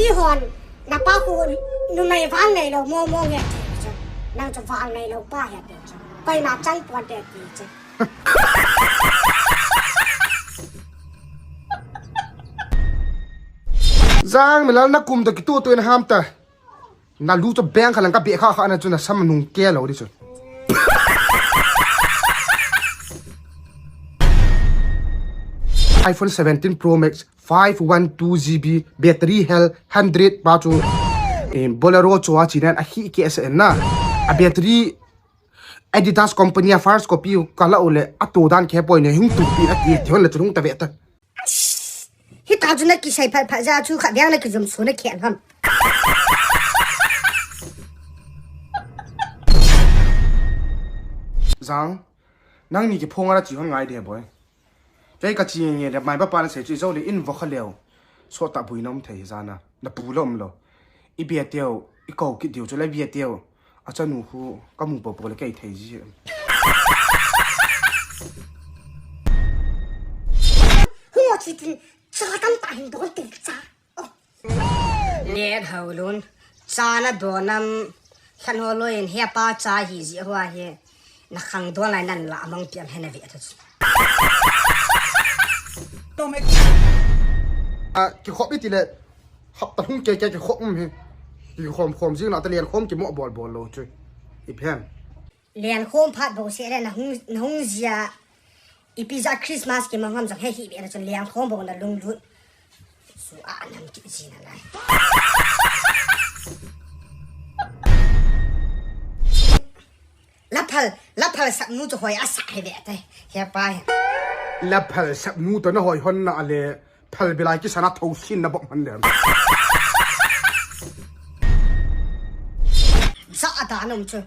ที่หอนนับป้าคุณนุ่มในฟังในเราโม่เงี้ยจ้ะนั่งจะฟังในเราป้าเห็ดเดียวจ้ะไปมาจังปวดเด็ดดีจ้ะJangminlal na kum da kitu to in ham ta na lu to bank khalang ka be kha kha na chuna sam nung ke lo ri chu iPhone 17 Pro Max 512GB battery health 100 ba chu bolero chu a chinan a hi ke sa na a battery Adidas company a first copy kala ole a to dan ke point ne hung tu pi a ti thon le chung ta ve taฮิตาจุนักกิใช้ผัดผัดยาชูขัดยางนักกิจมส่วนนักเขียนครับจังนั่งนี่จะพงอะไรจีฮอนไงเดียบอยใจกะจีเงี้ยเดี๋ยวไม่ป้าเนี่ยเสียจีโซ่เลยอินวอคเลียวสวดตาบุยน้ำเทจานะนับปูล้มเลยอีเบียเดียวอีเก่ากิดเดียวจะไล่เบียเดียวอาจารย์หนูคู่ก็มุงปอบเลยแกเทจีหัวจิตจ้าตั้งตาหินโดนติดจ้าเลี้ยงเขาลุนจ้าน่ะโดนน้ำขันหัวลอยเฮียป้าจ้าหิจิหัวเฮียนักขังโดนอะไรนั่นละมังเปียมให้นาเวียทุกกี่ขบนี่ทีเลยขับตะหุ่งเจ๊ขบมั้งกี่ขมซึ่งเราตะเลียนขมกี่หม้อบอลโลช่วยอีแพมเลี้ยงโคมพัดโบเสียเลยนะหุ่งเสียอีพิซซ่าคริสต์มาสกี่มันทำจากให้ฮีเบียร์จนเลี้ยงโคมบอกว่าลุงยุดสู้อ่านน้ำกินจีนอะไรลับพลสับนู้จะหอยอาศัยเด็ดเลยเฮียป้าลับพลสับนู้ตัวน่ะหอยฮอนน่ะอะไรพลเวลาที่สนับทูสินน่ะบอกมันเดิมสักตาหนุ่มช่วย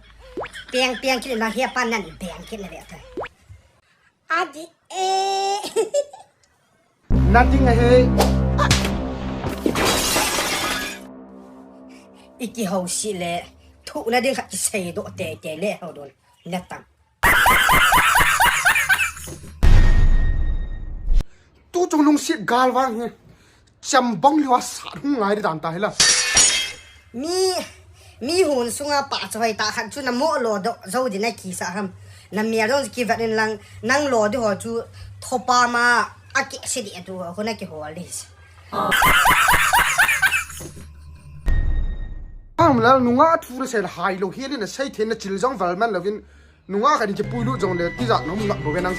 เปียงคิดนะเฮียป้านั่นเปียงคิดนะเด็ดเลยอาดินั่นจริงไงเฮ้ยอีกกี่หัวสิเล่ทุกนาทีขัดเสียดเตะเล่เขาโดนเน็ตตั้งตู้จงลงสิกาลวางเฮ้ยจำบังเลี้ยวสาดหุ่งไงได้ตามตาเฮ้ยล่ะมีหุ่นสุงาป่าจะไปตาขัดชุนน้ำโม่โลดเจ้าดินในขี้สะครับน้ำเมียต้องกี่วันนึงนั่งโลดหัวจูทบามาอาเกสิเดียตัวคนนั้นกี่หัวลิสแล้วนุ่งอาทูเรเซลไฮโลเฮียนี่นะใช้เทนน่ะจิลจงฟัลมันแล้ววินนุ่งอาคันนี้จะปุยลุจงเลยที่จะน้องมึงนักโบเวนัง